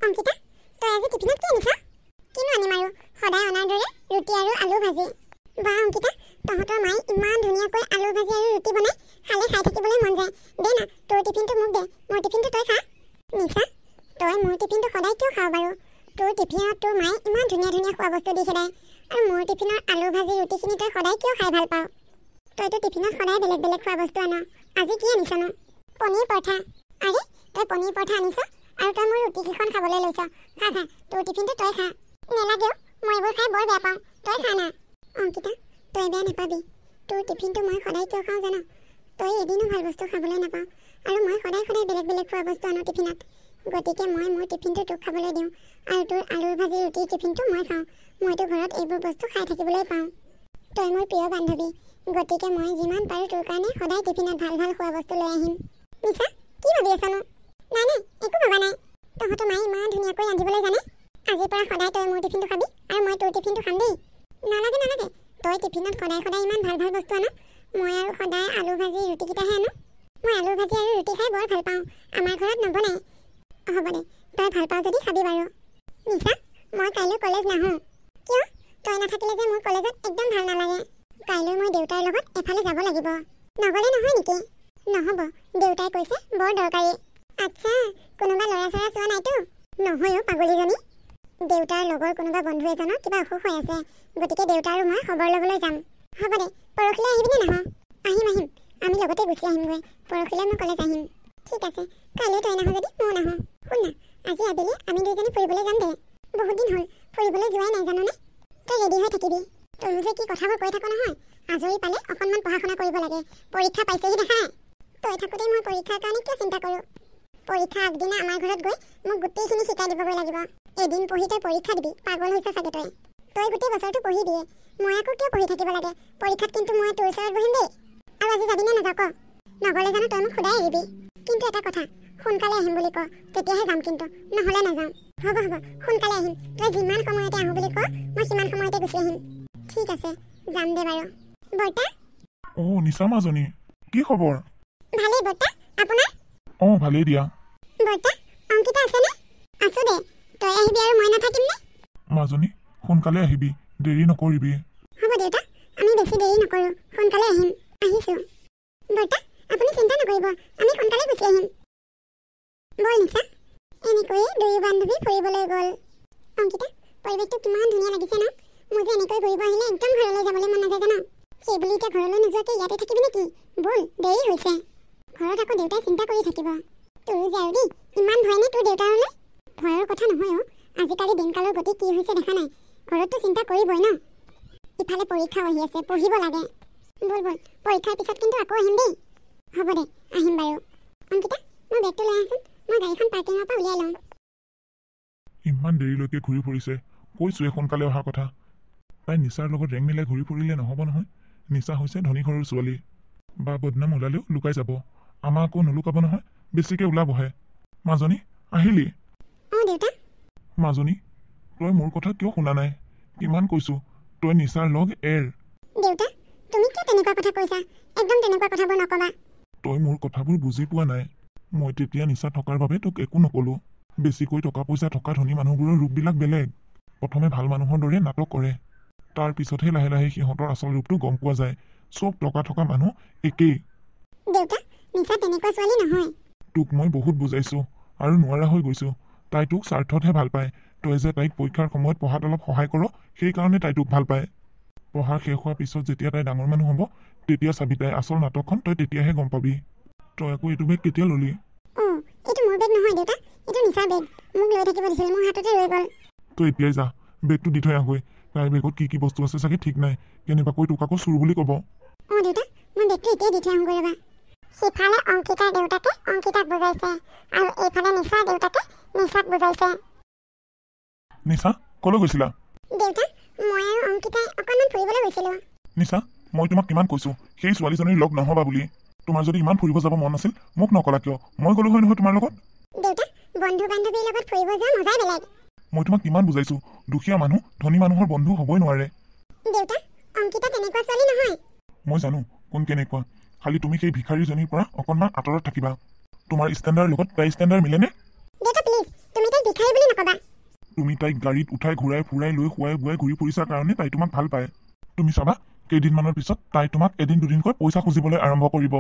অংকিতা তই আজি টিফিনত কি আনিছা কিনো আনিম আৰু সদায় অনাৰ দৰে ৰুটি আৰু আলু ভাজি বা অংকিতা তহঁতৰ মায়ে ইমান ধুনীয়াকৈ আলু ভাজি আৰু ৰুটি বনাই খালে খাই থাকিবলৈ মন যায় দে না তোৰ টিফিনটো মোক দে মোৰ টিফিনটো তই খা নিশা তই মোৰ টিফিনটো সদায় কিয় খাৱ বাৰু তোৰ টিফিনত তোৰ মায়ে ইমান ধুনীয়া ধুনীয়া খোৱা বস্তু দি খেদায় আৰু মোৰ টিফিনৰ আলু ভাজি ৰুটিখিনি তই সদায় কিয় খাই ভাল পাৱ তইতো টিফিনত সদায় বেলেগ বেলেগ খোৱা বস্তু আন আজি কি আনিছনো পনীৰ পৰঠা আৰে তই পনীৰ পৰঠা আনিছ আৰু তই মোৰ ৰুটিকেইখন খাবলৈ লৈছ খা খা তোৰ টিফিনটো তই খা নেলাগেও মই এইবোৰ খাই বৰ বেয়া পাওঁ তই খা না অংকিতা তই বেয়া নাপাবি তোৰ টিফিনটো মই সদায় কিয় খাওঁ জান তই এদিনো ভাল বস্তু খাবলৈ নাপাওঁ আৰু মই সদায় সদায় বেলেগ বেলেগ খোৱা বস্তু আনো টিফিনত গতিকে মই মোৰ টিফিনটো তোক খাবলৈ দিওঁ আৰু তোৰ আলু ভাজি ৰুটিৰ টিফিনটো মই খাওঁ মইতো ঘৰত এইবোৰ বস্তু খাই থাকিবলৈ পাওঁ তই মোৰ প্ৰিয় বান্ধৱী গতিকে মই যিমান পাৰোঁ তোৰ কাৰণে সদায় টিফিনত ভাল ভাল খোৱা বস্তু লৈ আহিম নিশা কি ভাবি আছনো নাই নাই একো ভবা নাই তহঁতৰ মায়ে ইমান ধুনীয়াকৈ ৰান্ধিবলৈ জানে আজিৰ পৰা সদায় তই মোৰ টিফিনটো খাবি আৰু মই তোৰ টিফিনটো খাম দেই নালাগে নালাগে তই টিফিনত সদায় সদায় ইমান ভাল ভাল বস্তু আন মই আৰু সদায় আলু ভাজি ৰুটিকেইটাহে আনো মই আলু ভাজি আৰু ৰুটি খাই বৰ ভাল পাওঁ আমাৰ ঘৰত নবনায় হ'ব দে তই ভাল পাওঁ যদি খাবি বাৰু নিশা মই কাইলৈ কলেজ নাহোঁ কিয় তই নাথাকিলে যে মোৰ কলেজত একদম ভাল নালাগে কাইলৈ মই দেউতাৰ লগত এফালে যাব লাগিব নগ'লে নহয় নেকি নহ'ব দেউতাই কৈছে বৰ দৰকাৰী আচ্ছা কোনোবা ল'ৰা চৰা চোৱা নাইতো নহয়ো পাগলীজনী দেউতাৰ লগৰ কোনোবা বন্ধু এজনৰ কিবা অসুখ হৈ আছে গতিকে দেউতা আৰু মই খবৰ ল'বলৈ যাম হ'ব দে পৰহিলৈ আহিবিনে নাহ আহিম আহিম আমি লগতে গুচি আহিমগৈ পৰহিলৈ মই কলেজ আহিম ঠিক আছে কাইলৈ তই নাহ যদি ময়ো নাহোঁ শুন না আজি আবেলি আমি দুইজনী ফুৰিবলৈ যাম দে বহুত দিন হ'ল ফুৰিবলৈ যোৱাই নাই জাননে তই ৰেডি হৈ থাকিবি তই যে কি কথাবোৰ কৈ থাক নহয় আজৰি পালে অকণমান পঢ়া শুনা কৰিব লাগে পৰীক্ষা পাইছেহি দেখাই তই থাকোঁতে মই পৰীক্ষাৰ কাৰণে কিয় চিন্তা কৰোঁ পৰীক্ষা আগদিনা আমাৰ ঘৰত গৈ মোক গোটেইখিনি শিকাই দিবগৈ লাগিব এদিন পঢ়ি তই পৰীক্ষা দিবি পাগল হৈছে চাগে তই গোটেই বছৰটো পঢ়ি দিয়ে মই আকৌ কিয় পঢ়ি থাকিব লাগে পৰীক্ষাত কিন্তু মই তোৰ ওচৰত বহিম দেই আৰু আজি যাবিনে নাযাওঁ ক নগ'লে জানো তই মোক সদায় এৰিবি কিন্তু এটা কথা সোনকালে আহিম বুলি ক তেতিয়াহে যাম কিন্তু নহ'লে নাযাওঁ হ'ব হ'ব সোনকালে আহিম তই যিমান সময়তে আহোঁ বুলি ক মই সিমান সময়তে গুচি আহিম ঠিক আছে যাম দে বাৰু বৰ্তা নিশা মাজনী কি খবৰ ভালেই বৰ্তা আপোনাৰ ভালেই দিয়া বৰ্তা অংকিতা আছেনে আছো দে তই আহিবি আৰু মই নাথাকিম নে মাজনী সোনকালে আহিবি দেৰি নকৰিবি হ'ব দেউতা আমি বেছি দেৰি নকৰোঁ সোনকালে আহিম আহিছোঁ বৰ্তা আপুনি চিন্তা নকৰিব আমি সোনকালে গুচি আহিম বল নিশা এনেকৈয়ে দুয়ো বান্ধৱী ফুৰিবলৈ গ'ল অংকিতা পৰিৱেশটো কিমান ধুনীয়া লাগিছে ন মোৰ যে এনেকৈ ঘূৰিব আহিলে একদম ঘৰলৈ যাবলৈ মন নাযায় জানো সেই বুলি এতিয়া ঘৰলৈ নোযোৱাকৈ ইয়াতে থাকিবি নেকি বল দেৰি হৈছে ঘৰত আকৌ দেউতাই চিন্তা কৰি থাকিব তোৰ যে আৰু দেই ইমান ভয় নে তোৰ দেউতাৰলৈ ভয়ৰ কথা নহয় আজিকালি দিনকালৰ গতি কি হৈছে দেখা নাই ঘৰততো চিন্তা কৰিবই ন ইফালে পৰীক্ষাও আহি আছে পঢ়িব লাগে বল বল পৰীক্ষাৰ পিছত কিন্তু আকৌ আহিম দেই হ'ব দে আহিম বাৰু অংকিতা মোৰ বেগটো লৈ আহচোন মই গাড়ীখন পাৰ্কিঙৰ পৰা উলিয়াই লওঁ ইমান দেৰিলৈকে ঘূৰি ফুৰিছে কৈছোৱে সোনকালে অহাৰ কথা তাই নিচাৰ লগত ৰেং মিলাই ঘূৰি ফুৰিলে নহ'ব নহয় নিচা হৈছে ধনী ঘৰৰ ছোৱালী বা বদনাম ওলালেও লুকাই যাব আমাক আকৌ নুলুকাব নহয় বেছিকৈ ওলাবহে মাজনী আহিলি দেউতা মাজনী তই মোৰ কথা কিয় শুনা নাই কিমান কৈছো তই নিচাৰ লগ এৰ দেউতা তুমি কিয় তেনেকুৱা কথা কৈছা একদম তেনেকুৱা কথাবোৰ নকবা তই মোৰ কথাবোৰ বুজি পোৱা নাই মই তেতিয়া নিচা থকাৰ বাবে তোক একো নকলো বেছিকৈ টকা পইচা থকা ধনী মানুহবোৰৰ ৰূপবিলাক বেলেগ প্ৰথমে ভাল মানুহৰ দৰে নাটক কৰে তাৰ পিছতহে লাহে লাহে সিহঁতৰ আচল ৰূপটো গম পোৱা যায় চব টকা থকা মানুহ একেই দেউতা নিচা তেনেকুৱা ছোৱালী নহয় তোক মই বহুত বুজাইছো আৰু নোৱাৰা হৈ গৈছো তাই তোক স্বাৰ্থতহে ভাল পায় তই যে তাইক পৰীক্ষাৰ সময়ত পঢ়াত অলপ সহায় কৰ সেইকাৰণে তাই তোক ভাল পায় পঢ়া শেষ হোৱাৰ পিছত যেতিয়া তাই ডাঙৰ মানুহ হ'ব তেতিয়া চাবি তাই আচল নাটকখন তই তেতিয়াহে গম পাবি তই আকৌ এইটো বেগ কেতিয়া ল'লি এইটো মোৰ বেগ নহয় দেউতা এইটো নিচাৰ বেগ মোক লৈ থাকিব দিছিল মোৰ হাততে ৰৈ গ'ল তই এতিয়াই যা বেগটো দি থৈ আহগৈ তাইৰ বেগত কি কি বস্তু আছে চাগে ঠিক নাই কেনেবাকৈ তোক আকৌ চুৰ বুলি ক'ব দেউতা মই বেগটো এতিয়াই দি থৈ আহোঁগৈ ৰ'বা সিফালে অংকিতাৰ দেউতাকে অংকিতাক বুজাইছে আৰু এইফালে নিচাৰ দেউতাকে নিচাক বুজাইছে নিচা কলৈ গৈছিলা দেউতা মই আৰু অংকিতাই অকণমান ফুৰিবলৈ গৈছিলোঁ নিচা মই তোমাক কিমান কৈছো সেই ছোৱালীজনীৰ লগ নহবা বুলি তোমাৰ যদি ইমান ফুৰিব যাব মন আছিল মোক নকলা কিয় মই গ'লো হয় নহয় তোমাৰ লগত দেউতা বন্ধু বান্ধৱীৰ লগত ফুৰিব যোৱা মজাই বেলেগ মই তোমাক কিমান বুজাইছো দুখীয়া মানুহ ধনী মানুহৰ বন্ধু হ'বই নোৱাৰে দেউতা অংকিতা তেনেকুৱা ছোৱালী নহয় মই জানো কোন কেনেকুৱা খালি তুমি সেই ভিখাৰীজনীৰ পৰা অকণমান আঁতৰত থাকিবা তোমাৰ ষ্টেণ্ডাৰ লগত তাইৰ ষ্টেণ্ডাৰ মিলেনে দেউতা প্লিজ তুমি তাইক ভিখাৰী বুলি নকবা তুমি তাইক গাড়ীত উঠাই ঘূৰাই ফুৰাই লৈ খুৱাই বুৱাই ঘূৰি ফুৰিছাৰ কাৰণে তাই তোমাক ভাল পায়। তুমি চাবা কেইদিনমানৰ পিছত তাই তোমাক এদিন দুদিনকৈ পইচা খুজিবলৈ আৰম্ভ কৰিব।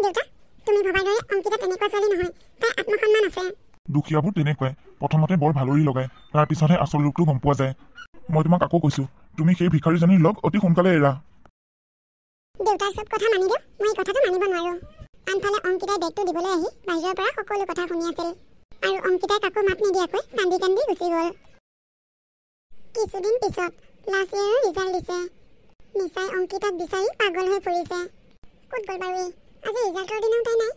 দেউতা তুমি ভবাৰ দৰে অংকিতা তেনেকুৱা ছোৱালী নহয়, তাই আত্মসন্মান আছে। দুখীয়াবোৰ তেনেকুৱাই, প্ৰথমতে বৰ ভালৰি লগায়, তাৰ পিছতহে আচল ৰূপটো গম পোৱা যায়। মই তোমাক আকৌ কৈছো, তুমি সেই ভিখাৰীজনীৰ লগ অতি সোনকালে এৰা। দেউতাৰ চব কথা মানি দিওঁ, মই এই কথাটো মানিব নোৱাৰো। আনফালে অংকিতাই বেগটো দিবলৈ আহি বাহিৰৰ পৰা সকলো কথা শুনি আছিল আৰু অংকিতাই কাকো মাত নিদিয়াকৈ কান্দি কান্দি গুচি গ'ল। কিছুদিন পিছত লাষ্ট ইয়েৰৰ ৰিজাল্ট দিছে। নিচাই অংকিতাক বিচাৰি পাগল হৈ ফুৰিছে। ক'ত গ'ল বাৰু আজি ৰিজাল্টৰ দিনাও তাই নাই,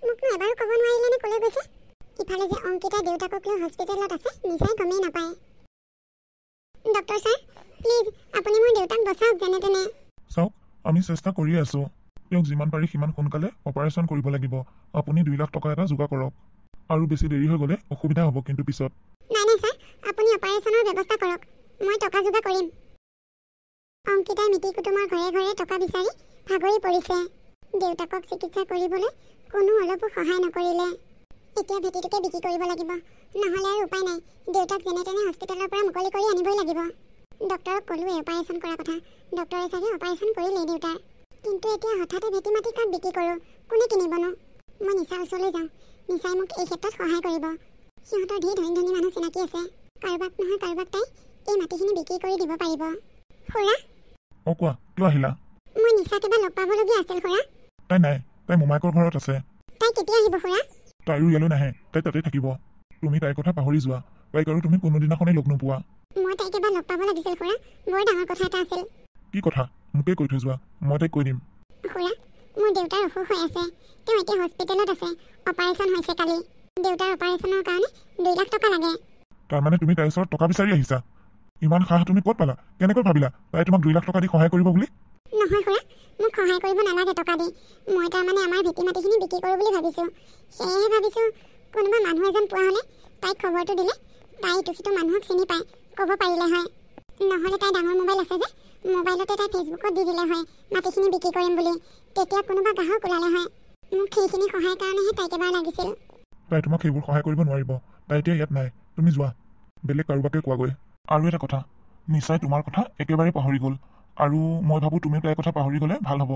মোকনো এবাৰো ক'ব নোৱাৰিলে নে ক'লৈ গৈছে। ইফালে যে অংকিতাই দেউতাকক লৈ হস্পিটেলত আছে নিচাই গমেই নাপায়। ডক্টৰ ছাৰ প্লিজ আপুনি মোৰ দেউতাক বচাওক যেনে তেনে। চাওক আমি চেষ্টা কৰি আছো, তেওঁক যিমান পাৰি সিমান সোনকালে অপাৰেশ্যন কৰিব লাগিব। আপুনি 2 লাখ টকা এটা যোগাৰ কৰক, আৰু বেছি দেৰি হৈ গ'লে অসুবিধা হ'ব কিন্তু পিছত। নাই নাই ছাৰ, আপুনি অপাৰেশ্যনৰ ব্যৱস্থা কৰক, মই টকা যোগাৰ কৰিম। অংকিতাই মিতিৰ কুটুমৰ ঘৰে ঘৰে টকা বিচাৰি ভাগৰি পৰিছে। দেউতাকক চিকিৎসা কৰিবলৈ কোনো অলপো সহায় নকৰিলে। এতিয়া ভেটিটোকে বিক্ৰী কৰিব লাগিব, নহ'লে আৰু উপায় নাই। দেউতাক যেনে তেনে হস্পিটেলৰ পৰা মুকলি কৰি আনিবই লাগিব। ডক্টৰক ক'লোৱে অপাৰেশ্যন কৰাৰ কথা, ডক্টৰে চাগে অপাৰেশ্যন কৰিলেই দেউতাৰ। কিন্তু এতিয়া হঠাতে ভেটি মাটি কাক বিক্ৰী কৰোঁ, কোনে কিনিবনো? মই নিচাৰ ওচৰলৈ যাওঁ, নিচাই মোক এই ক্ষেত্ৰত সহায় কৰিব। সিহঁতৰ ধেৰ ধনী ধনী মানুহ চিনাকি আছে, কাৰোবাক নহয় কাৰোবাক তাই এই মাটিখিনি বিক্ৰী কৰি দিব পাৰিব। খুৰা কোৱা, কিয় আহিলা? মই নিচাক এবাৰ লগ পাবলগীয়া আছিল খুৰা। তাই নাই, তাই মোমায়েকৰ ঘৰত আছে। তাই কেতিয়া আহিব খুৰা? তাইৰো ইয়ালৈ নাহে, তাই তাতে থাকিব। তুমি তাইৰ কথা পাহৰি যোৱা, তাইক আৰু তুমি কোনোদিনাখনেই লগ নোপোৱা। মই তাইক এবাৰ লগ পাব লাগিছিল খুৰা, বৰ ডাঙৰ কথা এটা আছিল। কি কথা? মোকেই কৈ থৈ যোৱা, মই তাইক কৈ দিম। খুৰা মোৰ দেউতাৰ অসুখ হৈ আছে, তেওঁ এতিয়া হস্পিটেলত আছে, অপাৰেশ্যন হৈছে কালি। দেউতাৰ অপাৰেশ্যনৰ কাৰণে 2 লাখ টকা লাগে। তাৰমানে তুমি তাইৰ ওচৰত টকা বিচাৰি আহিছা? ইমান সাহ তুমি ক'ত পালা? কেনেকৈ ভাবিলা তাই তোমাক 2 লাখ টকা দি সহায় কৰিব বুলি? নহয় খুৰা, মোক সহায় কৰিব নালাগে টকা দি। মই তাৰমানে আমাৰ ভেটি মাটিখিনি বিক্ৰী কৰোঁ বুলি ভাবিছোঁ। সেয়েহে ভাবিছোঁ কোনোবা মানুহ এজন পোৱা হ'লে তাইক খবৰটো দিলে তাই ইটো সিটো মানুহক চিনি পায়, ক'ব পাৰিলে হয়। নহ'লে তাই ডাঙৰ মোবাইল আছে যে, মোবাইলতে তাই ফেচবুকত দি দিলে হয় মাটিখিনি বিক্ৰী কৰিম বুলি, তেতিয়া কোনোবা গ্ৰাহক ওলালে হয়। মোক সেইখিনি সহায়ৰ কাৰণেহে তাইক এবাৰ লাগিছিল। তাই তোমাক সেইবোৰ সহায় কৰিব নোৱাৰিব, তাই এতিয়া ইয়াত নাই। তুমি যোৱা, বেলেগ কাৰোবাকে কোৱাগৈ। আৰু এটা কথা, নিশ্চয় তোমাৰ কথা একেবাৰে পাহৰি গ'ল, আৰু মই ভাবোঁ তুমিও তাইৰ কথা পাহৰি গ'লে ভাল হ'ব।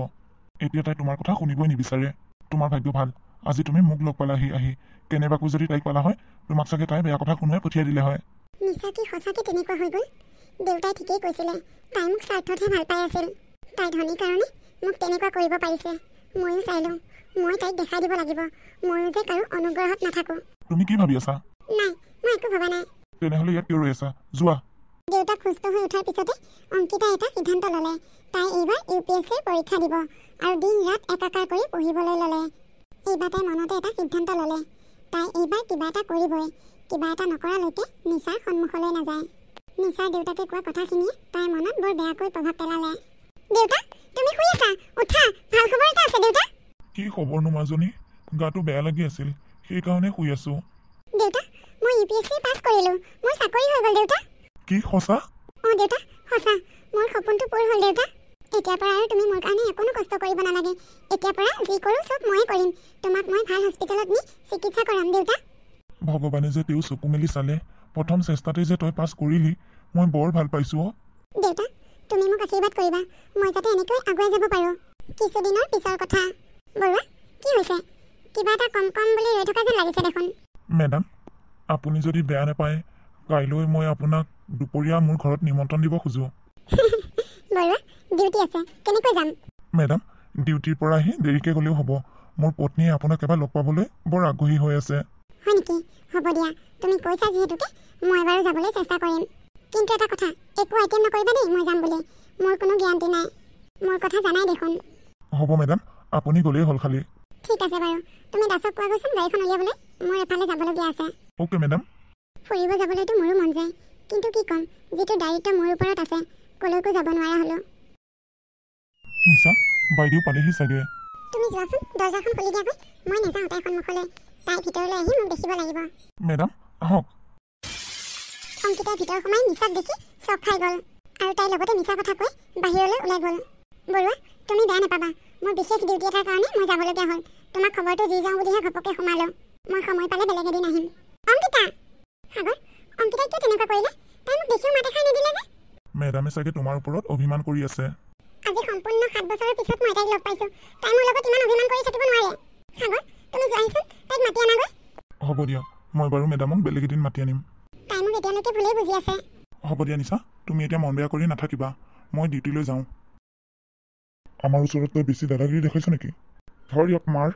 এতিয়া তাই তোমাৰ কথা শুনিবই নিবিচাৰে। তোমাৰ ভাগ্য ভাল, আজি তুমি মোক লগ পালাহি আহি। কেনেবাকৈ যদি তাইক পালা হয়, তোমাক চাগে তাই বেয়া কথা শুনোৱাই পঠিয়াই দিলে হয়। নিচা কি সঁচাকৈ তেনেকুৱা হৈ গ'ল? দেউতাই ঠিকেই কৈছিলে, তাই মোক স্বাৰ্থতহে ভাল পাই আছিল। তাই ধনী কাৰণে মোক তেনেকুৱা কৰিব পাৰিছে। ময়ো চাই লওঁ, মই তাইক দেখাই দিব লাগিব, ময়ো যে কাৰো অনুগ্ৰহত নাথাকোঁ। তুমি কি ভাবি আছা? নাই, মই একো ভবা নাই। তেনেহ'লে ইয়াত কিয় ৰৈ আছা? যোৱা। দেউতাক সুস্থ হৈ উঠাৰ পিছতে অংকিতাই এটা সিদ্ধান্ত ল'লে। তাই এইবাৰ UPSCৰ পৰীক্ষা দিব আৰু দিন ৰাত একাকাৰ কৰি পঢ়িবলৈ ল'লে। এইবাৰ তাই মনতে এটা সিদ্ধান্ত ল'লে, তাই এইবাৰ কিবা এটা কৰিবই। কিবা এটা নকৰালৈকে নিচাৰ সন্মুখলৈ নাযায়। নিচাৰ দেউতাকে কোৱা কথাখিনিয়ে তাইৰ মনত বৰ বেয়াকৈ প্ৰভাৱ পেলালে। দেউতা তুমি শুই আছা, উঠা, ভাল খবৰ এটা আছে দেউতা। কি খবৰনো মাজনী? গাটো বেয়া লাগি আছিল, সেইকাৰণে শুই আছো। দেউতা মই UPSC পাছ কৰিলোঁ, মোৰ চাকৰি হৈ গ'ল দেউতা। কি সঁচা? দেউতা সঁচা, মোৰ সপোনটো পূৰ হ'ল দেউতা। এতিয়াৰ পৰা আৰু তুমি মোৰ কাৰণে একোনো কষ্ট কৰিব নালাগে। এতিয়াৰ পৰা যি কৰোঁ চব ময়ে কৰিম। তোমাক মই ভাল হস্পিটেলত নি চিকিৎসা কৰাম দেউতা। ভগৱানে যে তেওঁ চকু মেলি চালে, প্ৰথম চেষ্টাতে যে তই পাছ কৰিলি, মই বৰ ভাল পাইছোঁ। দেউতা তুমি মোক আশীৰ্বাদ কৰিবা, মই যাতে এনেকৈ আগুৱাই যাব পাৰোঁ। কিছুদিনৰ পিছৰ কথা। বৰুৱা কি হৈছে? কিবা এটা কম কম বুলি ৰৈ থকা যেন লাগিছে দেখোন। মেডাম আপুনি যদি বেয়া নাপায়, কাইলৈ মই আপোনাক দুপৰীয়া মোৰ ঘৰত নিমন্ত্ৰণ দিব খোজোঁ। বৰুৱা ডিউটি আছে, কেনেকৈ যাম? মেডাম ডিউটিৰ পৰা আহি দেৰিকৈ গ'লেও হ'ব। মোৰ পত্নীয়ে আপোনাক এবাৰ লগ পাবলৈ বৰ আগ্ৰহী হৈ আছে। হয় নেকি? হ'ব দিয়া, তুমি কৈছা যিহেতুকে মই বাৰু যাবলৈ চেষ্টা কৰিম। কিন্তু এটা কথা, একো আইটেম নকৰিবা দেই মই যাম বুলি। মোৰ কোনো গেৰাণ্টি নাই, মোৰ কথা জানাই দেখোন। হ'ব মেডাম, আপুনি গ'লেই হ'ল খালি। ঠিক আছে বাৰু, তুমি দাসক কোৱা গৈছোন গাড়ীখন উলিয়াবলৈ, মোৰ এফালে যাবলগীয়া আছে। Okay madam. ফুৰিব যাবলৈতো মোৰো মন যায়, কিন্তু কি ক'ম, যিটো দায়িত্ব মোৰ ওপৰত আছে, ক'লৈকো যাব নোৱাৰা হ'লোঁ। নিচা বাইদেউ পালেহি চাগে। তুমি যোৱাচোন, দৰ্জাখন খুলি দিয়াগৈ। মই নাযাওঁ তাইৰ সন্মুখলৈ, তাই ভিতৰলৈ আহি মোক দেখিব লাগিব। মেডাম আহক। অংকিতাই ভিতৰ সোমাই নিচাক দেখি চক খাই গ'ল, আৰু তাইৰ লগতে মিছা কথা কৈ বাহিৰলৈ ওলাই গ'ল। বৰুৱা তুমি বেয়া নাপাবা, মোৰ বিশেষ ডিউটি এটাৰ কাৰণে মই যাবলগীয়া হ'ল। তোমাক খবৰটো দি যাওঁ বুলিহে ঘপকৈ সোমালোঁ। মই সময় পালে বেলেগ এদিন আহিম। অংকিতা! সাগৰ অংকিতাই কিয় তেনেকুৱা কৰিলে? তাই মোক দেখিও মাত এষাৰ নিদিলে যে। মেডামে চাগে তোমাৰ ওপৰত অভিমান কৰি আছে। আজি সম্পূৰ্ণ 7 বছৰৰ পিছত মই তাইক লগ পাইছোঁ। তাই মোৰ লগত ইমান অভিমান কৰি থাকিব নোৱাৰে। সাগৰ, তুমি যোৱাহিচোন, তাইক মাতি আনাগৈ। হ'ব দিয়া, মই বাৰু মেডামক বেলেগ এদিন মাতি আনিম। তাই মোক এতিয়ালৈকে ভুলেই বুজি আছে। হ'ব দিয়া নিশা, তুমি এতিয়া মন বেয়া কৰি নাথাকিবা। মই ডিউটিলৈ যাওঁ। আমাৰ ওচৰত তই বেছি দাদাগিৰি দেখাইছ নেকি? ধৰ ইয়াক মাৰ।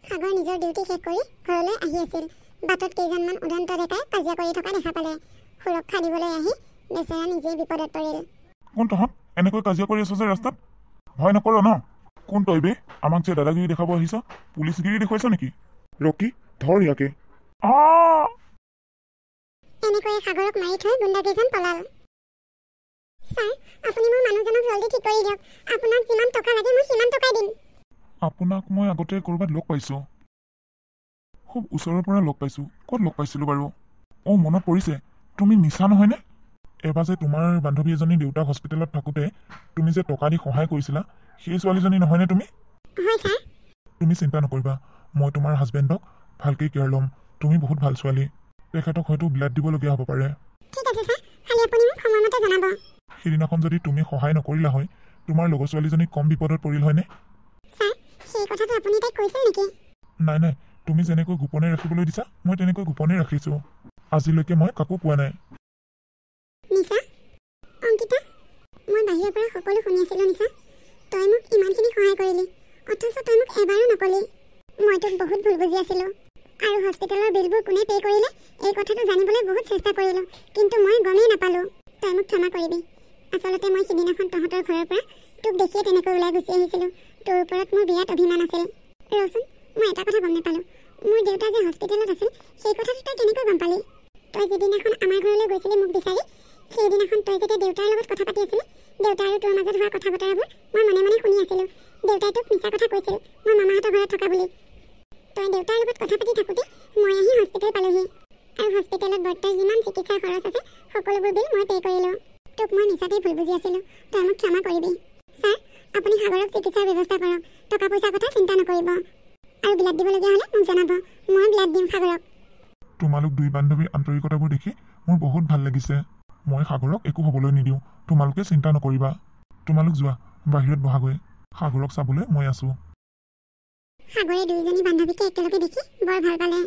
সাগৰ নিজৰ ডিউটি শেষ কৰি ঘৰলৈ আহি আছিল। বাটত কেইজনমান উদন্ত ডেকাই কাজিয়া কৰি থকা দেখা পালে। সুৰক্ষা দিবলৈ আহি বেচেৰা নিজেই বিপদত পৰিল। কোন তহঁত এনেকৈ কাজিয়া কৰি আছ যে ৰাস্তাত? ভয় নকৰ ন? কোন তই বে? আমাক যে দাদাগিৰি দেখাব আহিছ? পুলিচগিৰি দেখুৱাইছ নেকি? ৰকি, ধৰ ইয়াকে। এনেকৈয়ে সাগৰক মাৰি থৈ গুণ্ডাকেইজন পলাল। ছাৰ, আপুনি মোৰ মানুহজনক জলদি ঠিক কৰি দিয়ক। আপোনাক যিমান টকা লাগে মই সিমান টকাই দিম। আপোনাক মই আগতে ক'ৰবাত লগ পাইছোঁ। খুব ওচৰৰ পৰা লগ পাইছোঁ। ক'ত লগ পাইছিলোঁ বাৰু? অঁ, মনত পৰিছে। তুমি নিশা নহয়নে? এবাৰ যে তোমাৰ বান্ধৱী এজনী দেউতাক হস্পিটেলত থাকোঁতে তুমি যে টকা দি সহায় কৰিছিলা, সেই ছোৱালীজনী নহয়নে তুমি? হয় ছাৰ। তুমি চিন্তা নকৰিবা, মই তোমাৰ হাজবেণ্ডক ভালকৈ কেয়াৰ ল'ম। তুমি বহুত ভাল ছোৱালী। তেখেতক হয়তো ব্লাড দিবলগীয়া হ'ব পাৰে। ঠিক আছে ছাৰ, খালি আপুনি মোক সময়মতে জনাব। সেইদিনাখন যদি তুমি সহায় নকৰিলা হয়, তোমাৰ লগৰ ছোৱালীজনী কম বিপদত পৰিল হয়নে? ছাৰ, সেই কথাটো আপুনি তাইক কৈছিল নেকি? নাই নাই, তুমি যেনেকৈ গোপনে ৰাখিবলৈ দিছা মই তেনেকৈ গোপনে ৰাখিছোঁ। আজিলৈকে মই কাকো কোৱা নাই। নিশা, অংকিতা, মই বাহিৰৰ পৰা সকলো শুনি আছিলোঁ। নিশা, তই মোক ইমানখিনি সহায় কৰিলি, অথচ তই মোক এবাৰো নকলি। মই তোক বহুত ভুল বুজি আছিলোঁ। আৰু হস্পিটেলৰ বিলবোৰ কোনে পে' কৰিলে এই কথাটো জানিবলৈ বহুত চেষ্টা কৰিলোঁ, কিন্তু মই গমেই নাপালোঁ। তই মোক ক্ষমা কৰিবি। আচলতে মই সিদিনাখন তহঁতৰ ঘৰৰ পৰা তোক দেখিয়ে তেনেকৈ ওলাই গুচি আহিছিলোঁ। তোৰ ওপৰত মোৰ বিৰাট অভিমান আছিল। ৰচোন, মই এটা কথা গম নাপালোঁ। মোৰ দেউতা যে হস্পিটেলত আছিল সেই কথাটো তই কেনেকৈ গম পালি? তই যিদিনাখন আমাৰ ঘৰলৈ গৈছিলি মোক বিচাৰি, সেইদিনাখন তই যেতিয়া দেউতাৰ লগত কথা পাতি আছিলি, দেউতা আৰু তোৰ মাজত হোৱা কথা বতৰাবোৰ মই মনে মনে শুনি আছিলোঁ। দেউতাই তোক মিছা কথা কৈছিল মই মামাহঁতৰ ঘৰত থকা বুলি। তই দেউতাৰ লগত কথা পাতি থাকোঁতে মই আহি হস্পিটেল পালোহি, আৰু হস্পিটেলত বৰ্তাৰ যিমান চিকিৎসাৰ খৰচ আছে সকলোবোৰ বিল মই পে' কৰিলোঁ। তোক মই মিছাতেই ভুল বুজি আছিলোঁ। তই মোক ক্ষমা কৰিবি। ছাৰ, আপুনি সাগৰক চিকিৎসাৰ ব্যৱস্থা কৰক। টকা পইচাৰ কথা চিন্তা নকৰিব। আৰু ব্লাড দিবলগীয়া হ'লে মোক জনাব, মই ব্লাড দিম সাগৰক। তোমালোক দুই বান্ধৱীৰ আন্তৰিকতাবোৰ দেখি মোৰ বহুত ভাল লাগিছে। মই সাগৰক একো হ'বলৈ নিদিওঁ। তোমালোকে চিন্তা নকৰিবা। তোমালোক যোৱা, বাহিৰত বহাগৈ। সাগৰক চাবলৈ মই আছোঁ। সাগৰে দুয়োজনী বান্ধৱীকে একেলগে দেখি বৰ ভাল পালে।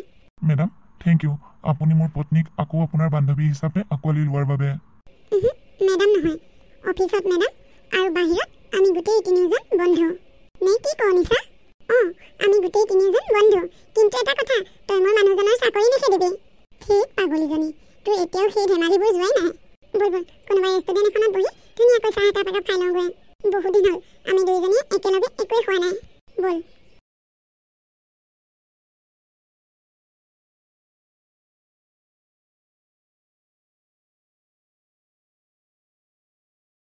Madam, thank you. আপুনি মোৰ পত্নীক আকৌ আপোনাৰ বান্ধৱী হিচাপে আঁকোৱালি লোৱাৰ বাবে। মেডাম নহয়, অফিচত মেডাম, আৰু বাহিৰত আমি গোটেই তিনিওজন বন্ধু। নে কি কওঁ নিশা? অঁ, আমি গোটেই তিনিওজন বন্ধু। কিন্তু এটা কথা, তই মোৰ মানুহজনৰ চাকৰি নেখেদিবি। ঠিক পাগলীজনী, তোৰ এতিয়াও সেই ধেমালিবোৰ যোৱাই নাই। ব'ল ব'ল, কোনোবা ৰেষ্টুৰেণ্ট এখনত বহি ধুনীয়াকৈ চাহ একাপ খাই লওঁগৈ। বহুদিন হ'ল আমি দুয়োজনীয়ে একেলগে একোৱে খোৱা নাই। ব'ল।